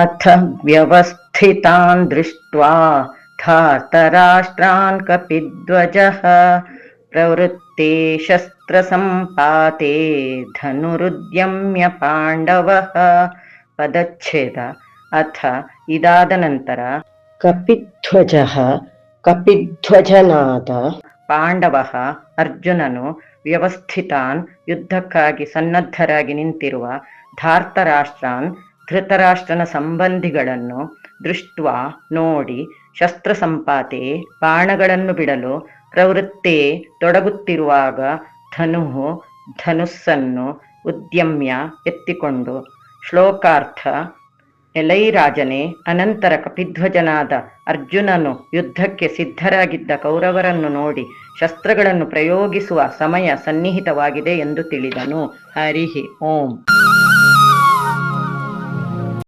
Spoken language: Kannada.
ಅಥ ವ್ಯವಸ್ಥಿತಾನ್ ದೃಷ್ಟ್ವಾ ಧಾರ್ತರಾಷ್ಟ್ರಾನ್ ಕಪಿಧ್ವಜಃ ಪ್ರವೃತ್ತೆ ಶಸ್ತ್ರಸಂಪಾತೆ ಧನುರುದ್ಯಮ್ಯ ಪಾಂಡವಃ. ಪದಚ್ಛೇದ. ಅಥ ಇದಾದ ನಂತರ ಕಪಿಧ್ವಜಃ ಕಪಿಧ್ವಜನಾದ ಪಾಂಡವಃ ಅರ್ಜುನನು ವ್ಯವಸ್ಥಿತಾನ್ ಯುದ್ಧಕ್ಕಾಗಿ ಸನ್ನದ್ಧರಾಗಿ ನಿಂತಿರುವ ಧಾರ್ತರಾಷ್ಟ್ರಾನ್ ಧೃತರಾಷ್ಟ್ರನ ಸಂಬಂಧಿಗಳನ್ನು ದೃಷ್ಟ್ವಾ ನೋಡಿ ಶಸ್ತ್ರಸಂಪಾತೆ ಬಾಣಗಳನ್ನು ಬಿಡಲು ಪ್ರವೃತ್ತೆ ತೊಡಗುತ್ತಿರುವಾಗ ಧನುಸ್ಸನ್ನು ಉದ್ಯಮ್ಯ ಎತ್ತಿಕೊಂಡು. ಶ್ಲೋಕಾರ್ಥ. ಎಲೈ ರಾಜನೇ, ಅನಂತರ ಕಪಿಧ್ವಜನಾದ ಅರ್ಜುನನು ಯುದ್ಧಕ್ಕೆ ಸಿದ್ಧರಾಗಿದ್ದ ಕೌರವರನ್ನು ನೋಡಿ ಶಸ್ತ್ರಗಳನ್ನು ಪ್ರಯೋಗಿಸುವ ಸಮಯ ಸನ್ನಿಹಿತವಾಗಿದೆ ಎಂದು ತಿಳಿದನು. ಹರಿ ಓಂ.